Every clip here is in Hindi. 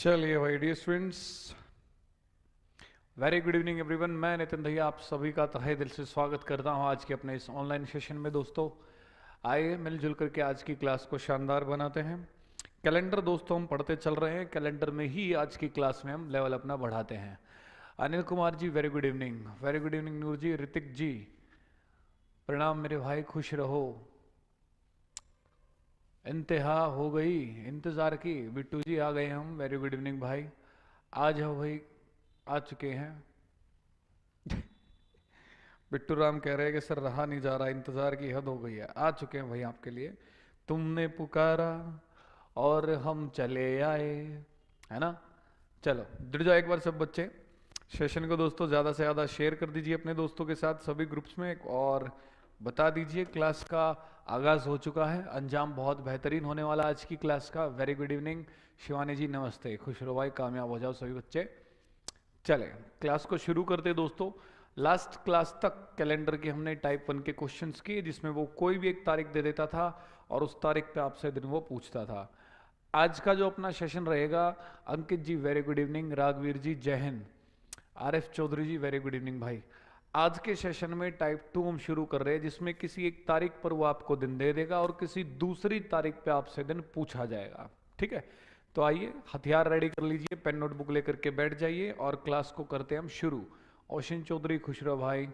चलिए भाई dear students, very good evening everyone. मैं नितिन भैया आप सभी का तहे दिल से स्वागत करता हूं आज के अपने इस ऑनलाइन सेशन में। दोस्तों आइए मिलजुल करके आज की क्लास को शानदार बनाते हैं। कैलेंडर दोस्तों हम पढ़ते चल रहे हैं, कैलेंडर में ही आज की क्लास में हम लेवल अपना बढ़ाते हैं। Anil Kumar ji very good evening, very good evening. Noor ji, Hrithik ji प्रणाम मेरे भाई, खुश रहो। इंतहा हो गई इंतजार की, बिट्टू जी आ गए हम, वेरी गुड इवनिंग भाई। आज हो भाई, आ चुके हैं। बिट्टू राम कह रहे हैं कि सर रहा नहीं जा रहा, इंतजार की हद हो गई है। आ चुके हैं भाई आपके लिए। तुमने पुकारा और हम चले आए, है ना। चलो जुड़ जाओ एक बार सब बच्चे सेशन को। दोस्तों ज़्यादा से ज़्यादा शेयर कर दीजिए अपने दोस्तों के साथ सभी ग्रुप्स में, और बता दीजिए क्लास का आगाज़ हो चुका है। अंजाम बहुत बेहतरीन होने वाला आज की क्लास का। वेरी गुड इवनिंग शिवानी जी, नमस्ते, खुश रहो भाई, कामयाब हो जाओ सभी बच्चे। चले क्लास को शुरू करते दोस्तों। लास्ट क्लास तक कैलेंडर के हमने टाइप 1 के क्वेश्चंस किए, जिसमें वो कोई भी एक तारीख दे देता था और उस तारीख पे आपसे दिन वो पूछता था। आज का जो अपना सेशन रहेगा, अंकित जी वेरी गुड इवनिंग, राघवीर जी जय हिंद, आरिफ चौधरी जी वेरी गुड इवनिंग भाई। आज के सेशन में टाइप 2 हम शुरू कर रहे हैं, जिसमें किसी एक तारीख पर वो आपको दिन दे देगा और किसी दूसरी तारीख पे आपसे दिन पूछा जाएगा। ठीक है, तो आइए हथियार रेडी कर लीजिए, पेन नोटबुक लेकर के बैठ जाइए और क्लास को करते हैं हम शुरू। ओशिन चौधरी खुश रहो भाई।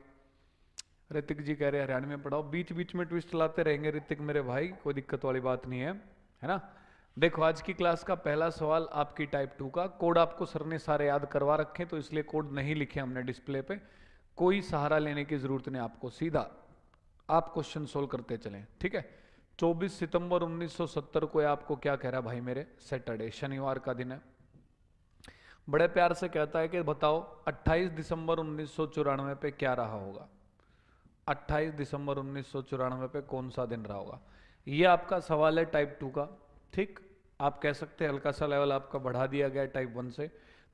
ऋतिक जी कह रहे हैं हरियाणा में पढ़ाओ, बीच बीच में ट्विस्ट लाते रहेंगे ऋतिक मेरे भाई, कोई दिक्कत वाली बात नहीं है ना। देखो आज की क्लास का पहला सवाल आपकी टाइप 2 का। कोड आपको सर ने सारे याद करवा रखे, तो इसलिए कोड नहीं लिखे हमने डिस्प्ले पे। कोई सहारा लेने की जरूरत नहीं आपको, सीधा आप क्वेश्चन सोल्व करते चलें। ठीक है, 24 सितंबर 1970 को आपको क्या कह रहा है भाई मेरे, सैटरडे शनिवार का दिन है। बड़े प्यार से कहता है कि बताओ 28 दिसंबर 1994 पे क्या रहा होगा। 28 दिसंबर 1994 पे कौन सा दिन रहा होगा, ये आपका सवाल है टाइप 2 का। ठीक, आप कह सकते हैं हल्का सा लेवल आपका बढ़ा दिया गया टाइप 1 से।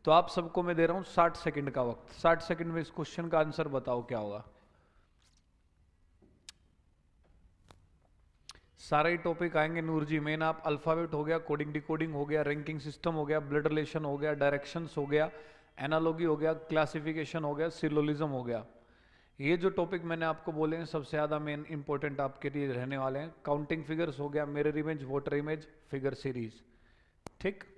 तो आप सबको मैं दे रहा हूं 60 सेकंड का वक्त। 60 सेकंड में इस क्वेश्चन का आंसर बताओ क्या होगा। सारे टॉपिक आएंगे नूर जी। मेन आप अल्फाबेट हो गया, कोडिंग डिकोडिंग हो गया, रैंकिंग सिस्टम हो गया, ब्लड रिलेशन हो गया, डायरेक्शंस हो गया, एनालॉगी हो गया, क्लासिफिकेशन हो गया, सिलोलिज्म हो गया। ये जो टॉपिक मैंने आपको बोले हैं सबसे ज़्यादा मेन इंपॉर्टेंट आपके लिए रहने वाले हैं। काउंटिंग फिगर्स हो गया, mirror image, voter image, figure series. ठीक,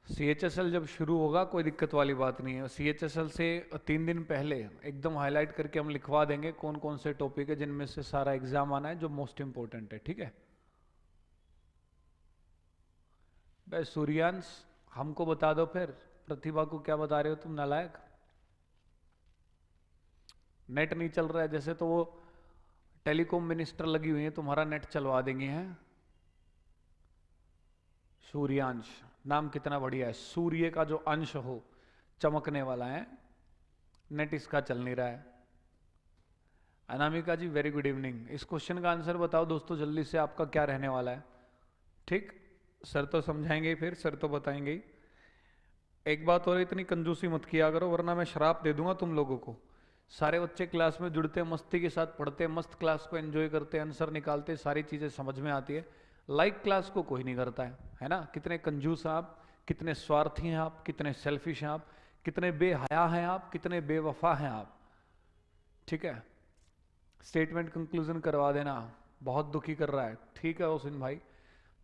CHSL जब शुरू होगा कोई दिक्कत वाली बात नहीं है। CHSL से 3 दिन पहले एकदम हाईलाइट करके हम लिखवा देंगे कौन कौन से टॉपिक है जिनमें से सारा एग्जाम आना है, जो मोस्ट इंपॉर्टेंट है। ठीक है भाई। सूर्यांश हमको बता दो फिर, प्रतिभा को क्या बता रहे हो तुम नालायक। नेट नहीं चल रहा है जैसे, तो वो टेलीकॉम मिनिस्टर लगी हुई है, तुम्हारा नेट चलवा देंगे हैं। सूर्यांश नाम कितना बढ़िया है, सूर्य का जो अंश हो चमकने वाला है। नेट इसका चल नहीं रहा है। अनामिका जी वेरी गुड इवनिंग। इस क्वेश्चन का आंसर बताओ दोस्तों जल्दी से, आपका क्या रहने वाला है। ठीक, सर तो समझाएंगे ही, फिर सर तो बताएंगे ही। एक बात और, इतनी कंजूसी मत किया करो वरना मैं शराप दे दूंगा तुम लोगों को। सारे बच्चे क्लास में जुड़ते, मस्ती के साथ पढ़ते, मस्त क्लास को एंजॉय करते, आंसर निकालते, सारी चीज़ें समझ में आती है। लाइक क्लास को कोई नहीं करता है ना। कितने कंजूस हैं आप, कितने स्वार्थी हैं आप, कितने सेल्फिश हैं आप, कितने बेहया हैं आप, कितने बेवफा हैं आप। ठीक है, स्टेटमेंट कंक्लूजन करवा देना, बहुत दुखी कर रहा है। ठीक है ओसिन भाई।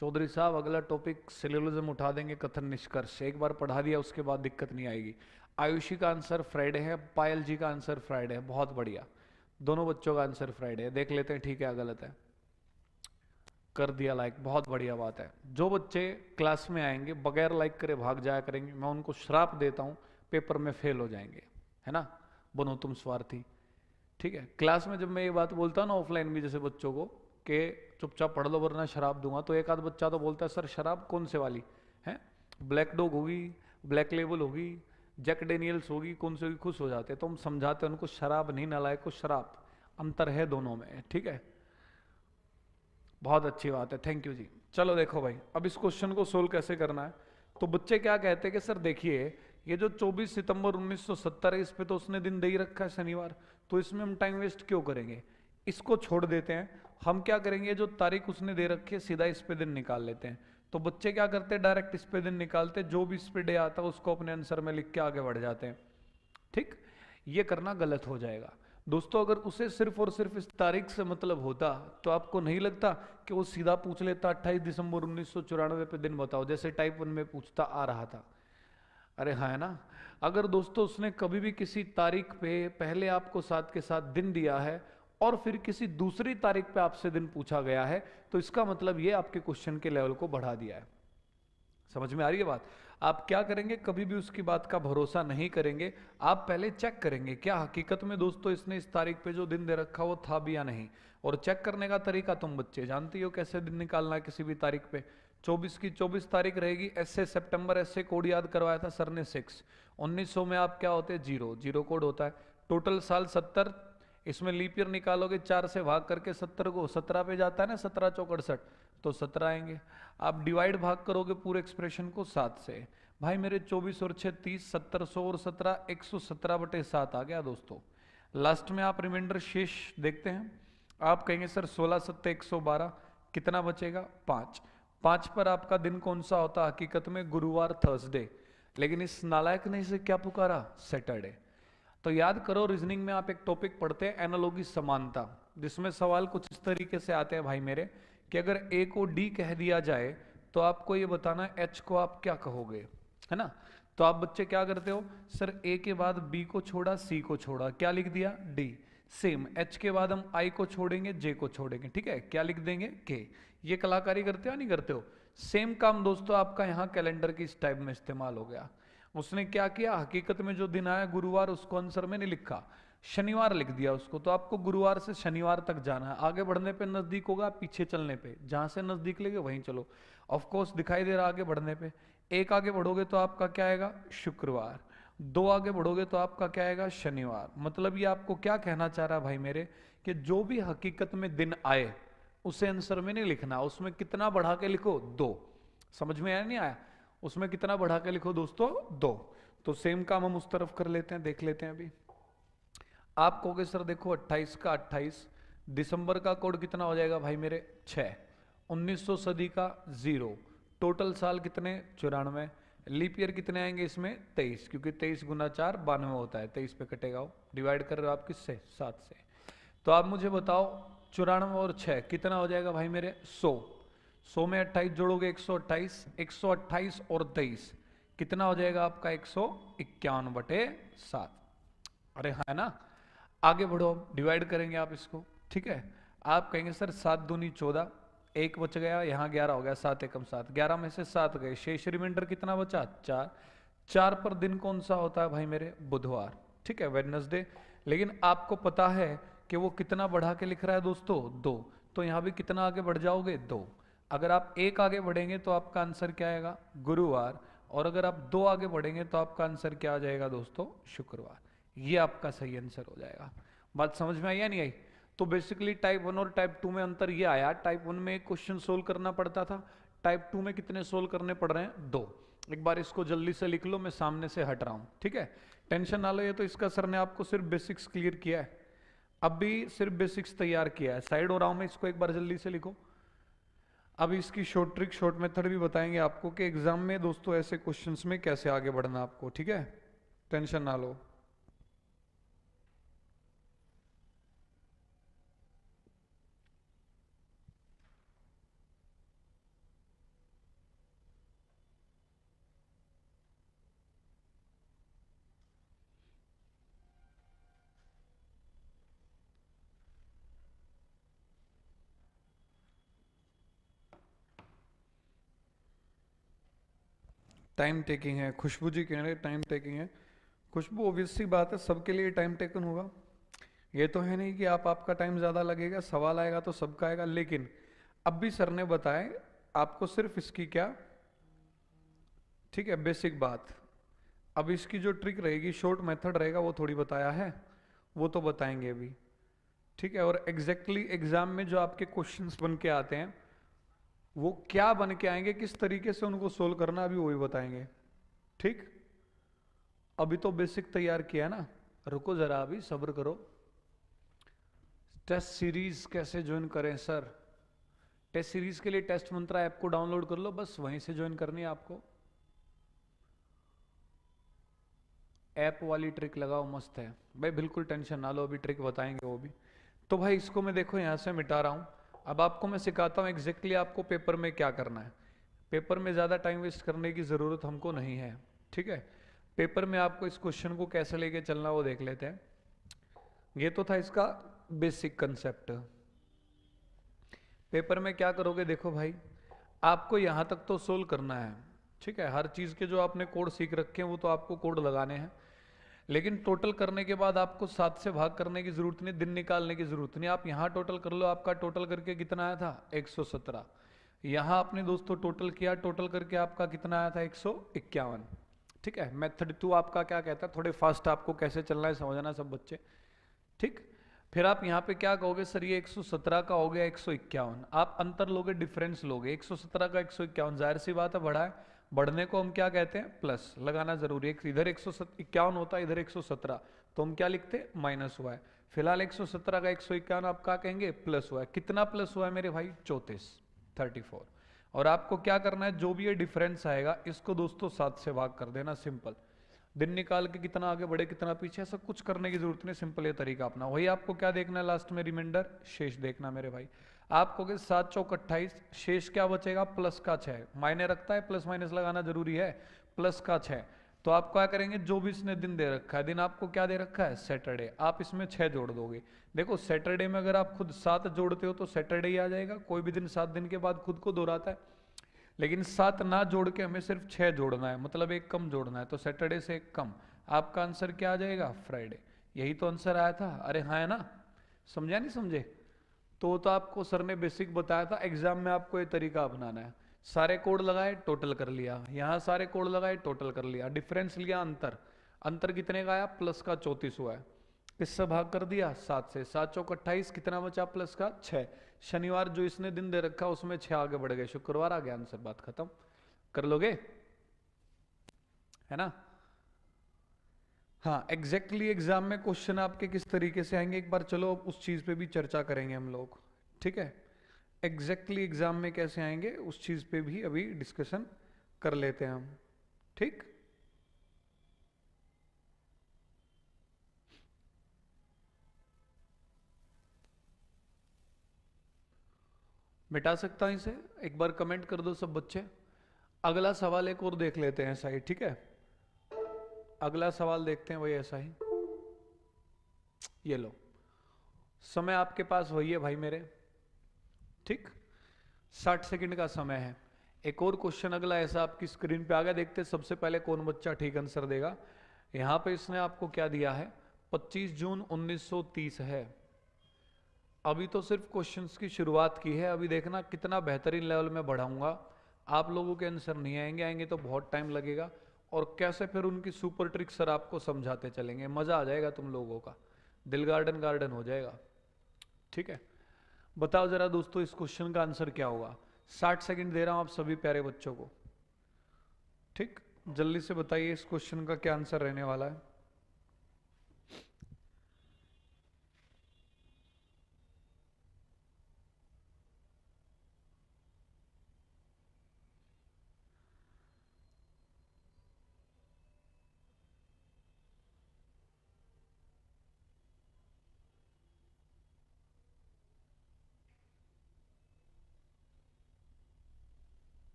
चौधरी साहब अगला टॉपिक सिलोलिज्म उठा देंगे, कथन निष्कर्ष। एक बार पढ़ा दिया उसके बाद दिक्कत नहीं आएगी। आयुषी का आंसर फ्राइडे है, पायल जी का आंसर फ्राइडे है, बहुत बढ़िया। दोनों बच्चों का आंसर फ्राइडे है, देख लेते हैं ठीक है गलत है। कर दिया लाइक, बहुत बढ़िया बात है। जो बच्चे क्लास में आएंगे बगैर लाइक करे भाग जाया करेंगे, मैं उनको श्राप देता हूँ, पेपर में फेल हो जाएंगे, है ना। बनो तुम स्वार्थी। ठीक है, क्लास में जब मैं ये बात बोलता हूँ ना ऑफलाइन भी, जैसे बच्चों को कि चुपचाप पढ़ लो वरना शराब दूंगा, तो एक आध बच्चा तो बोलता है सर शराब कौन से वाली है, ब्लैक डॉग होगी, ब्लैक लेबल होगी, जैक डेनियल्स होगी, कौन से होगी, खुश हो जाते हैं। तो हम समझाते हैं उनको शराब नहीं, नालायक को शराब, अंतर है दोनों में। ठीक है, बहुत अच्छी बात है, थैंक यू जी। चलो देखो भाई, अब इस क्वेश्चन को सोल्व कैसे करना है। तो बच्चे क्या कहते हैं कि सर देखिए ये जो 24 सितंबर 1970 है, इस पे तो उसने दिन दे ही रखा है शनिवार, तो इसमें हम टाइम वेस्ट क्यों करेंगे, इसको छोड़ देते हैं। हम क्या करेंगे, जो तारीख उसने दे रखी है सीधा इस पे दिन निकाल लेते हैं। तो बच्चे क्या करते हैं, डायरेक्ट इस पे दिन निकालते, जो भी इस पे डे आता है उसको अपने आंसर में लिख के आगे बढ़ जाते हैं। ठीक, ये करना गलत हो जाएगा दोस्तों। अगर उसे सिर्फ और सिर्फ इस तारीख से मतलब होता तो आपको नहीं लगता कि वो सीधा पूछ लेता 28 दिसंबर 1994 पे दिन बताओ, जैसे टाइप 1 में पूछता आ रहा था। अरे हाँ, है ना। अगर दोस्तों उसने कभी भी किसी तारीख पे पहले आपको साथ के साथ दिन दिया है और फिर किसी दूसरी तारीख पे आपसे दिन पूछा गया है, तो इसका मतलब ये आपके क्वेश्चन के लेवल को बढ़ा दिया है। समझ में आ रही है बात। आप क्या करेंगे, कभी भी उसकी बात का भरोसा नहीं करेंगे, आप पहले चेक करेंगे क्या हकीकत में दोस्तों इसने इस तारीख पे जो दिन दे रखा वो था भी या नहीं। और चेक करने का तरीका तुम बच्चे जानती हो कैसे दिन निकालना है किसी भी तारीख पे। 24 की 24 तारीख रहेगी, ऐसे सितंबर ऐसे कोड याद करवाया था सर ने 6। 1900 में आप क्या होते हैं, जीरो, जीरो कोड होता है। टोटल साल 70, इसमें लीप ईयर निकालोगे 4 से भाग करके 70 को 17 पे जाता है ना, 17 चौक 68, तो 17 आएंगे। आप डिवाइड भाग करोगे पूरे एक्सप्रेशन को 7 से, भाई मेरे 24 और 6 30, 70 100 और 17 117/7 आ गया दोस्तों। लास्ट में आप रिमाइंडर शेष देखते हैं, आप कहेंगे सर 16 7 112, कितना बचेगा 5। 5 पर आपका दिन कौन सा होता हकीकत में, गुरुवार, थर्सडे, लेकिन इस नालायक ने इसे क्या पुकारा, सैटरडे। तो याद करो, रीजनिंग में आप एक टॉपिक पढ़ते हैं एनालॉगी, समानता, जिसमें सवाल कुछ इस तरीके से आते हैं भाई मेरे कि अगर ए को डी कह दिया जाए तो आपको ये बताना है एच को आप क्या कहोगे, है ना। तो आप बच्चे क्या करते हो, सर ए के बाद बी को छोड़ा, सी को छोड़ा, क्या लिख दिया, डी। सेम एच के बाद हम आई को छोड़ेंगे, जे को छोड़ेंगे, ठीक है, क्या लिख देंगे, के। ये कलाकारी करते हो नहीं करते हो। सेम काम दोस्तों आपका यहाँ कैलेंडर की इस टाइप में इस्तेमाल हो गया। उसने क्या किया, हकीकत में जो दिन आया गुरुवार, उसको आंसर में नहीं लिखा, शनिवार लिख दिया उसको। तो आपको गुरुवार से शनिवार तक जाना है, आगे बढ़ने पे नजदीक होगा, पीछे चलने पे जहां से नजदीक लेगे वहीं चलो। ऑफ कोर्स दिखाई दे रहा आगे बढ़ने पे, एक आगे बढ़ोगे तो आपका क्या आएगा, शुक्रवार, 2 आगे बढ़ोगे तो आपका क्या आएगा, शनिवार। मतलब ये आपको क्या कहना चाह रहा है भाई मेरे, कि जो भी हकीकत में दिन आए उसे आंसर में नहीं लिखना, उसमें कितना बढ़ा के लिखो, 2। समझ में आया नहीं आया, उसमें कितना बढ़ा के लिखो दोस्तों, 2। तो सेम काम हम उस तरफ कर लेते हैं, देख लेते हैं अभी। आप कहोगे सर देखो 28 का 28, दिसंबर का कोड कितना हो जाएगा भाई मेरे, 6, 1900 सदी का 0, टोटल साल कितने, 94, लीप ईयर कितने आएंगे इसमें, 23, क्योंकि 23 गुना 4 92 होता है, 23 पे कटेगा वो, डिवाइड कर रहे हो आप किससे, 7 से। तो आप मुझे बताओ 94 और 6 कितना हो जाएगा भाई मेरे, 100। 100 में 28 जोड़ोगे 128, 128 और 23 कितना हो जाएगा आपका, 151/7। अरे हाँ ना। आगे बढ़ो, डिवाइड करेंगे आप इसको, ठीक है। आप कहेंगे सर 7 दूनी 14, एक बच गया, यहाँ 11 हो गया, 7 एकम 7, 11 में से 7 गए, शेष रिमाइंडर कितना बचा, 4। 4 पर दिन कौन सा होता है भाई मेरे, बुधवार, ठीक है, वेडनेसडे। लेकिन आपको पता है कि वो कितना बढ़ा के लिख रहा है दोस्तों, 2, तो यहाँ भी कितना आगे बढ़ जाओगे, 2। अगर आप एक आगे बढ़ेंगे तो आपका आंसर क्या आएगा, गुरुवार, और अगर आप 2 आगे बढ़ेंगे तो आपका आंसर क्या आ जाएगा दोस्तों, शुक्रवार। ये आपका सही आंसर हो जाएगा। बात समझ में आई या नहीं आई। तो बेसिकली टाइप 1 और टाइप 2 में अंतर ये आया, टाइप 1 में एक क्वेश्चन सोल्व करना पड़ता था, टाइप 2 में कितने सोल्व करने पड़ रहे हैं, 2। एक बार इसको जल्दी से लिख लो, मैं सामने से हट रहा हूं, ठीक है, टेंशन ना लो। ये तो इसका सर ने आपको सिर्फ बेसिक्स क्लियर किया है, अब भी सिर्फ बेसिक्स तैयार किया है, साइड हो रहा हूं मैं, इसको एक बार जल्दी से लिखो। अब इसकी शॉर्ट ट्रिक, शॉर्ट मेथड भी बताएंगे आपको कि एग्जाम में दोस्तों ऐसे क्वेश्चंस में कैसे आगे बढ़ना आपको, ठीक है, टेंशन ना लो। टाइम टेकिंग है, खुशबू जी कह रहे हैं टाइम टेकिंग है। खुशबू ऑब्वियस सी बात है, सबके लिए टाइम टेकन होगा, ये तो है नहीं कि आपका टाइम ज़्यादा लगेगा, सवाल आएगा तो सबका आएगा। लेकिन अब भी सर ने बताए आपको सिर्फ इसकी क्या, ठीक है, बेसिक बात। अब इसकी जो ट्रिक रहेगी, शॉर्ट मेथड रहेगा, वो थोड़ी बताया है, वो तो बताएंगे अभी, ठीक है। और एग्जैक्टली एग्जाम में जो आपके क्वेश्चंस बन के आते हैं वो क्या बन के आएंगे, किस तरीके से उनको सोल्व करना, अभी वही बताएंगे, ठीक। अभी तो बेसिक तैयार किया है ना, रुको जरा, अभी सब्र करो। टेस्ट सीरीज कैसे ज्वाइन करें सर, टेस्ट सीरीज के लिए टेस्ट मंत्रा ऐप को डाउनलोड कर लो, बस वहीं से ज्वाइन करनी है आपको। ऐप वाली ट्रिक लगाओ, मस्त है भाई, बिल्कुल टेंशन ना लो, अभी ट्रिक बताएंगे वो भी। तो भाई इसको मैं देखो यहाँ से मिटा रहा हूँ। अब आपको मैं सिखाता हूँ एग्जैक्टली आपको पेपर में क्या करना है। पेपर में ज़्यादा टाइम वेस्ट करने की ज़रूरत हमको नहीं है, ठीक है। पेपर में आपको इस क्वेश्चन को कैसे लेके चलना वो देख लेते हैं। ये तो था इसका बेसिक कंसेप्ट। पेपर में क्या करोगे, देखो भाई आपको यहाँ तक तो सोल्व करना है, ठीक है। हर चीज़ के जो आपने कोड सीख रखे हैं वो तो आपको कोड लगाने हैं, लेकिन टोटल करने के बाद आपको 7 से भाग करने की जरूरत नहीं, दिन निकालने की जरूरत नहीं। आप यहाँ टोटल कर लो, आपका टोटल करके कितना आया था 117। यहाँ आपने दोस्तों टोटल किया, टोटल करके आपका कितना आया था 151, ठीक है। मेथड 2 आपका क्या कहता है, थोड़े फास्ट आपको कैसे चलना है समझना सब बच्चे, ठीक। फिर आप यहाँ पे क्या कहोगे, सर ये 117 का हो गया 151, आप अंतर लोगे, डिफरेंस लोगे। 117 का 151, जाहिर सी बात है बढ़ा है, बढ़ने को हम क्या कहते हैं, प्लस लगाना जरूरी है। इधर 151 होता है, इधर 117, तो हम क्या लिखते हैं, माइनस हुआ है। फिलहाल 117 का 151 आप क्या कहेंगे, प्लस हुआ है। कितना प्लस हुआ है मेरे भाई, 34। और आपको क्या करना है, जो भी ये डिफरेंस आएगा इसको दोस्तों 7 से भाग कर देना, सिंपल। दिन निकाल के कितना आगे बढ़े कितना पीछे, ऐसा कुछ करने की जरूरत नहीं, सिंपल ये तरीका अपना। वही आपको क्या देखना है लास्ट में, रिमाइंडर, शेष देखना मेरे भाई। आप कहोगे 7 चौक 28, शेष क्या बचेगा, प्लस का 6, मायने रखता है, प्लस माइनस लगाना जरूरी है, प्लस का 6। तो आप क्या करेंगे, जो भी इसने दिन दे रखा है, दिन आपको क्या दे रखा है, सैटरडे, आप इसमें 6 जोड़ दोगे। देखो सैटरडे में अगर आप खुद 7 जोड़ते हो तो सैटरडे ही आ जाएगा, कोई भी दिन 7 दिन के बाद खुद को दोहराता है। लेकिन 7 ना जोड़ के हमें सिर्फ 6 जोड़ना है, मतलब एक कम जोड़ना है, तो सैटरडे से एक कम, आपका आंसर क्या आ जाएगा, फ्राइडे। यही तो आंसर आया था, अरे हाँ है ना, समझा नहीं समझे। तो आपको सर ने बेसिक बताया था, एग्जाम में आपको ये तरीका अपनाना है। सारे कोड लगाए, टोटल कर लिया, यहाँ सारे कोड लगाए, टोटल कर लिया, डिफरेंस लिया, अंतर, अंतर कितने का आया, प्लस का 34 हुआ है, किससे भाग कर दिया, 7 से। 7 चौक 28, कितना बचा, प्लस का 6। शनिवार जो इसने दिन दे रखा उसमें 6 आगे बढ़ गए, शुक्रवार आ गया आंसर, बात खत्म। कर लोगे, है ना। हाँ एग्जैक्टली एग्जाम में क्वेश्चन आपके किस तरीके से आएंगे, एक बार चलो उस चीज पे भी चर्चा करेंगे हम लोग, ठीक है। एग्जैक्टली एग्जाम में कैसे आएंगे उस चीज पे भी अभी डिस्कशन कर लेते हैं हम, ठीक। मिटा सकता हूं इसे, एक बार कमेंट कर दो सब बच्चे। अगला सवाल एक और देख लेते हैं ऐसा ही, ठीक है। अगला सवाल देखते हैं वही ऐसा ही, ये लो, समय आपके पास वही है भाई मेरे, ठीक। 60 सेकंड का समय है। एक और क्वेश्चन अगला ऐसा आपकी स्क्रीन पे आ गया, देखते हैं सबसे पहले कौन बच्चा ठीक आंसर देगा। यहां पे इसने आपको क्या दिया है, 25 जून 1930 है। अभी तो सिर्फ क्वेश्चंस की शुरुआत की है, अभी देखना कितना बेहतरीन लेवल में बढ़ाऊंगा। आप लोगों के आंसर नहीं आएंगे, आएंगे तो बहुत टाइम लगेगा, और कैसे फिर उनकी सुपर ट्रिक सर आपको समझाते चलेंगे, मजा आ जाएगा तुम लोगों का, दिल गार्डन गार्डन हो जाएगा, ठीक है। बताओ जरा दोस्तों इस क्वेश्चन का आंसर क्या होगा। 60 सेकंड दे रहा हूं आप सभी प्यारे बच्चों को, ठीक। जल्दी से बताइए इस क्वेश्चन का क्या आंसर रहने वाला है।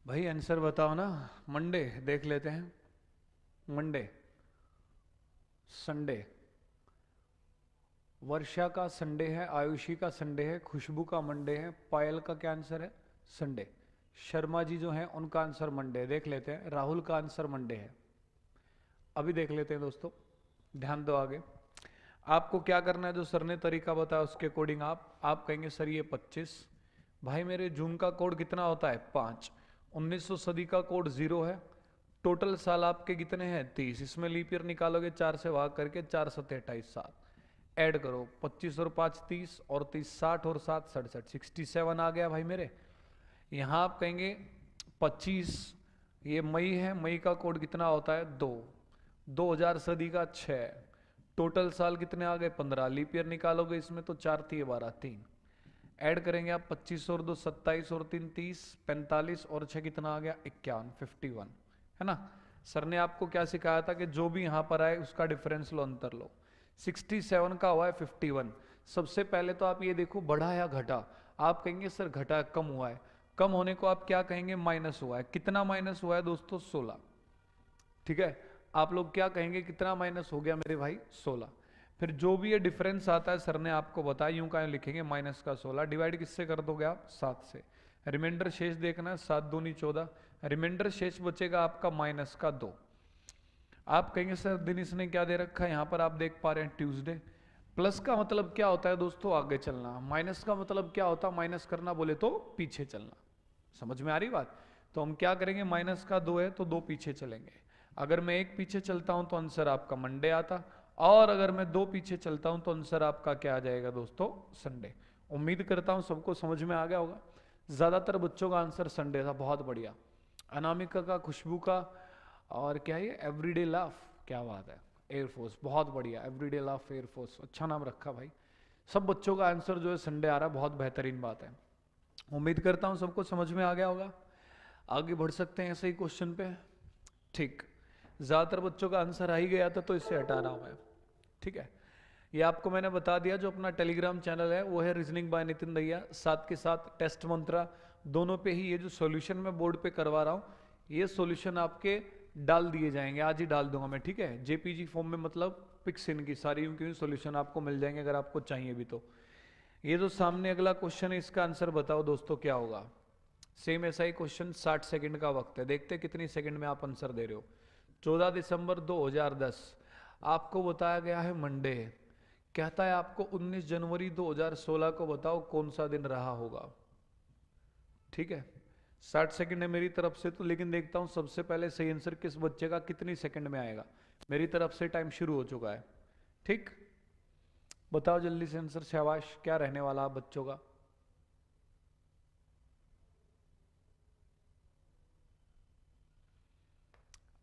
भाई आंसर बताओ ना, मंडे देख लेते हैं, मंडे, संडे, वर्षा का संडे है, आयुषी का संडे है, खुशबू का मंडे है, पायल का क्या आंसर है, संडे। शर्मा जी जो हैं उनका आंसर मंडे, देख लेते हैं, राहुल का आंसर मंडे है। अभी देख लेते हैं दोस्तों, ध्यान दो आगे। आपको क्या करना है, जो सर ने तरीका बताया उसके अकॉर्डिंग आप कहेंगे सर ये 25, भाई मेरे जून का कोड कितना होता है 5, 1900 सदी का कोड 0 है, टोटल साल आपके कितने हैं 30, इसमें लीप ईयर निकालोगे 4 से भाग करके, 4 सत्ते 28, 7 ऐड करो, 25 और 5 30, और 30 60 और 7 67, 67 आ गया भाई मेरे। यहाँ आप कहेंगे 25, ये मई है, मई का कोड कितना होता है 2, 2000 सदी का 6, टोटल साल कितने आ गए 15, लीप ईयर निकालोगे इसमें तो 4 थी 12 3, ऐड करेंगे आप 25 और 2 27 और 3 30, 45 और 6 कितना आ गया 51, 51 है ना। सर ने आपको क्या सिखाया था कि जो भी यहाँ पर आए उसका डिफरेंस लो, अंतर लो। 67 का हुआ है 51। सबसे पहले तो आप ये देखो बढ़ा या घटा, आप कहेंगे सर घटा कम हुआ है, कम होने को आप क्या कहेंगे माइनस हुआ है। कितना माइनस हुआ है दोस्तों 16, ठीक है। आप लोग क्या कहेंगे कितना माइनस हो गया मेरे भाई 16। फिर जो भी ये डिफरेंस आता है सर ने आपको बताया, यूं का लिखेंगे माइनस का 16, डिवाइड किससे कर दोगे आप 7 से, रिमाइंडर शेष देखना है 7 दूनी 14, रिमाइंडर शेष बचेगा आपका माइनस का 2। आप कहेंगे सर दिन इसने क्या दे रखा है, यहाँ पर आप देख पा रहे हैं ट्यूसडे। प्लस का मतलब क्या होता है दोस्तों आगे चलना, माइनस का मतलब क्या होता है माइनस करना बोले तो पीछे चलना। समझ में आ रही बात। तो हम क्या करेंगे, माइनस का 2 है तो 2 पीछे चलेंगे। अगर मैं 1 पीछे चलता हूं तो आंसर आपका मंडे आता, और अगर मैं 2 पीछे चलता हूं तो आंसर आपका क्या आ जाएगा दोस्तों संडे। उम्मीद करता हूं सबको समझ में आ गया होगा। ज्यादातर बच्चों का आंसर संडे था, बहुत बढ़िया। अनामिका का, खुशबू का, और क्या ये एवरीडे लाफ, क्या बात है, एयरफोर्स, बहुत बढ़िया, एवरीडे लाफ एयरफोर्स, अच्छा नाम रखा भाई। सब बच्चों का आंसर जो है संडे आ रहा है, बहुत बेहतरीन बात है। उम्मीद करता हूं सबको समझ में आ गया होगा। आगे बढ़ सकते हैं ऐसे ही क्वेश्चन पे। ठीक, ज्यादातर बच्चों का आंसर आ ही गया था तो इससे हटा रहा हूं मैं, ठीक है। ये आपको मैंने बता दिया, जो अपना टेलीग्राम चैनल है वो है रीजनिंग बाय नितिन दैया, साथ के साथ टेस्ट मंत्रा, दोनों पे ही ये जो सॉल्यूशन मैं बोर्ड पे करवा रहा हूँ, ये सॉल्यूशन आपके डाल दिए जाएंगे, आज ही डाल दूंगा मैं, ठीक है। जेपीजी फॉर्म में, मतलब पिक्स इनकी सारी उनकी सॉल्यूशन आपको मिल जाएंगे अगर आपको चाहिए भी तो। ये जो सामने अगला क्वेश्चन है इसका आंसर बताओ दोस्तों क्या होगा। सेम ऐसा ही क्वेश्चन, 60 सेकंड का वक्त है, देखते हैं कितनी सेकंड में आप आंसर दे रहे हो। 14 दिसंबर 2010, आपको बताया गया है मंडे, कहता है आपको 19 जनवरी 2016 को बताओ कौन सा दिन रहा होगा, ठीक है। 60 सेकंड है मेरी तरफ से तो, लेकिन देखता हूं सबसे पहले सही आंसर किस बच्चे का कितनी सेकंड में आएगा। मेरी तरफ से टाइम शुरू हो चुका है, ठीक। बताओ जल्दी से आंसर, शाबाश, क्या रहने वाला आप बच्चों का।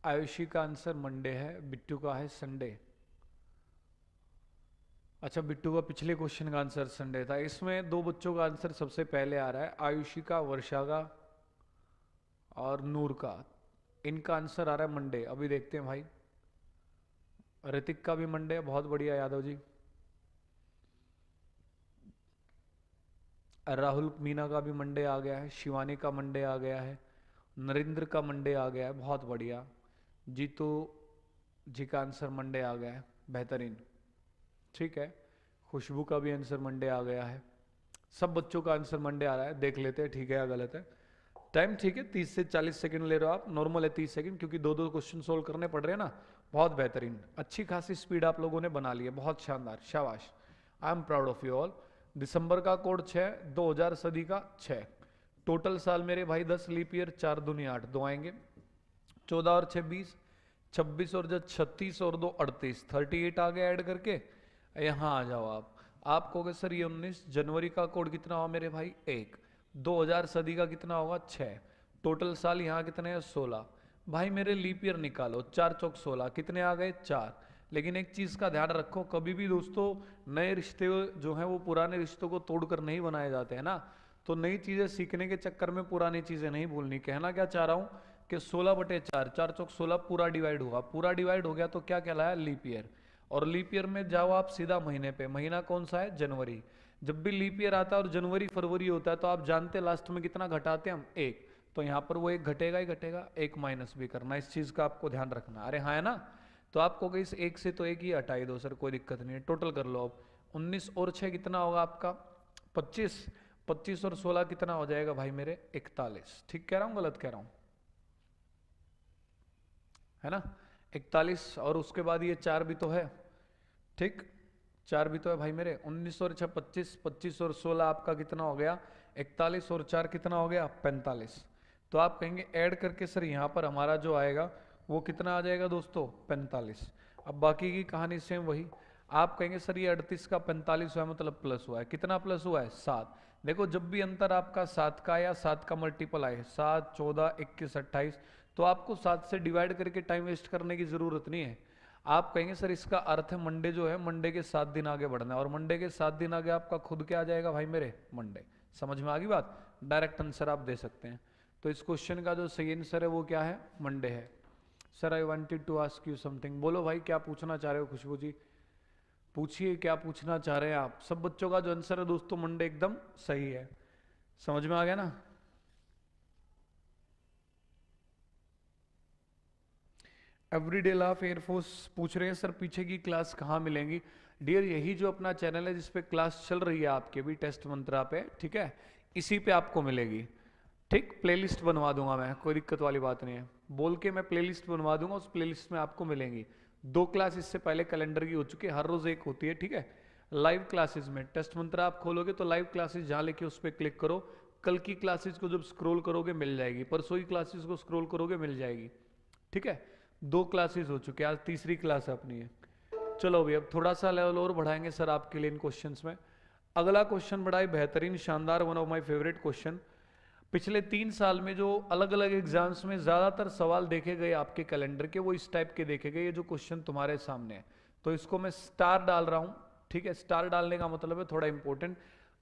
आयुषी का आंसर मंडे है, बिट्टू का है संडे। अच्छा, बिट्टू का पिछले क्वेश्चन का आंसर संडे था। इसमें 2 बच्चों का आंसर सबसे पहले आ रहा है, आयुषी का, वर्षा का और नूर का। इनका आंसर आ रहा है मंडे। अभी देखते हैं भाई, ऋतिक का भी मंडे है, बहुत बढ़िया यादव जी। राहुल मीना का भी मंडे आ गया है, शिवानी का मंडे आ गया है, नरेंद्र का मंडे आ गया है, बहुत बढ़िया। जीतू जी का आंसर मंडे आ गया है, बेहतरीन, ठीक है। खुशबू का भी आंसर मंडे आ गया है। सब बच्चों का आंसर मंडे आ रहा है, देख लेते हैं ठीक है या गलत है। टाइम ठीक है, 30 से 40 सेकंड ले रहे हो आप, नॉर्मल है 30 सेकंड, क्योंकि 2-2 क्वेश्चन सोल्व करने पड़ रहे हैं ना। बहुत बेहतरीन, अच्छी खासी स्पीड आप लोगों ने बना ली है, बहुत शानदार, शाबाश, I am proud of you all. दिसंबर का कोड 6, 2000 सदी का 6, टोटल साल मेरे भाई 10, लीप ईयर 4 दूनी 8, 2 आएंगे, 14 और 6 20, 26 और जब 36 और 2 38, 38 आ गया ऐड करके। यहाँ आ जाओ आप कहोगे सर ये 19 जनवरी का कोड कितना हुआ मेरे भाई 1, 2000 सदी का कितना होगा 6, टोटल साल यहाँ कितने हैं 16। भाई मेरे लीप ईयर निकालो, 4 चौक 16, कितने आ गए 4। लेकिन एक चीज का ध्यान रखो, कभी भी दोस्तों नए रिश्ते जो हैं वो पुराने रिश्तों को तोड़कर नहीं बनाए जाते हैं ना। तो नई चीजें सीखने के चक्कर में पुरानी चीजें नहीं भूलनी। कहना क्या चाह रहा हूं कि 16/4, 4 चौक 16 पूरा डिवाइड हुआ, पूरा डिवाइड हो गया तो क्या कहलाया लीप ईयर। और लीप ईयर में जाओ आप सीधा महीने पे, महीना कौन सा है जनवरी। जब भी लीप ईयर आता है और जनवरी फरवरी होता है तो आप जानते लास्ट में कितना घटाते हैं हम 1, तो यहाँ पर वो 1 घटेगा ही घटेगा, 1 माइनस भी करना, इस चीज का आपको ध्यान रखना। अरे हाँ है ना। तो आपको इस 1 से तो 1 ही हटाई दो सर, कोई दिक्कत नहीं है, टोटल कर लो अब। 19 और 6 कितना होगा आपका 25, 25 और 16 कितना हो जाएगा भाई मेरे 41। ठीक कह रहा हूँ गलत कह रहा हूँ, है ना 41। और उसके बाद ये 4 भी तो है, ठीक 4 भी तो है भाई मेरे। 19 और 6 25, 25 और 16 आपका कितना हो गया 41, और 4 कितना हो गया 45। तो आप कहेंगे ऐड करके सर यहाँ पर हमारा जो आएगा वो कितना आ जाएगा दोस्तों 45। अब बाकी की कहानी सेम वही, आप कहेंगे सर ये 38 का 45 हुआ है मतलब प्लस हुआ है, कितना प्लस हुआ है 7। देखो जब भी अंतर आपका 7 का या 7 का मल्टीपल आए, 7, 14, 21, 28, तो आपको 7 से डिवाइड करके टाइम वेस्ट करने की जरूरत नहीं है। आप कहेंगे सर इसका अर्थ है मंडे जो है, मंडे के 7 दिन आगे बढ़ना है, और मंडे के 7 दिन आगे आपका खुद क्या आ जाएगा भाई मेरे, मंडे। समझ में आ गई बात, डायरेक्ट आंसर आप दे सकते हैं। तो इस क्वेश्चन का जो सही आंसर है वो क्या है, मंडे है। Sir I wanted to ask you something, बोलो भाई क्या पूछना चाह रहे हो खुशबू जी, पूछिए क्या पूछना चाह रहे हैं आप। सब बच्चों का जो आंसर है दोस्तों मंडे एकदम सही है। समझ में आ गया ना। एवरीडे लाइफ एयरफोर्स पूछ रहे हैं सर पीछे की क्लास कहाँ मिलेंगी। डियर यही जो अपना चैनल है जिसपे क्लास चल रही है आपके भी टेस्ट मंत्रा पे, ठीक है, इसी पे आपको मिलेगी। ठीक, प्लेलिस्ट बनवा दूंगा मैं, कोई दिक्कत वाली बात नहीं है, बोल के मैं प्लेलिस्ट बनवा दूंगा, उस प्लेलिस्ट में आपको मिलेंगी। 2 क्लास इससे पहले कैलेंडर की हो चुकी है, हर रोज एक होती है, ठीक है। लाइव क्लासेस में टेस्ट मंत्रा आप खोलोगे तो लाइव क्लासेस जहाँ लिखे उस पर क्लिक करो, कल की क्लासेस को जब स्क्रॉल करोगे मिल जाएगी, परसों की क्लासेस को स्क्रॉल करोगे मिल जाएगी, ठीक है। 2 क्लासेस हो चुके हैं, आज तीसरी क्लास है अपनी है। चलो भाई अब थोड़ा सा लेवल और बढ़ाएंगे सर आपके लिए इन क्वेश्चंस में। अगला क्वेश्चन बड़ा ही बेहतरीन शानदार, one of my favourite question. पिछले 3 साल में जो अलग अलग एग्जाम्स में ज्यादातर सवाल देखे गए आपके कैलेंडर के, वो इस टाइप के देखे गए, ये जो क्वेश्चन तुम्हारे सामने है। तो इसको मैं स्टार डाल रहा हूं, ठीक है। स्टार डालने का मतलब है थोड़ा इंपॉर्टेंट,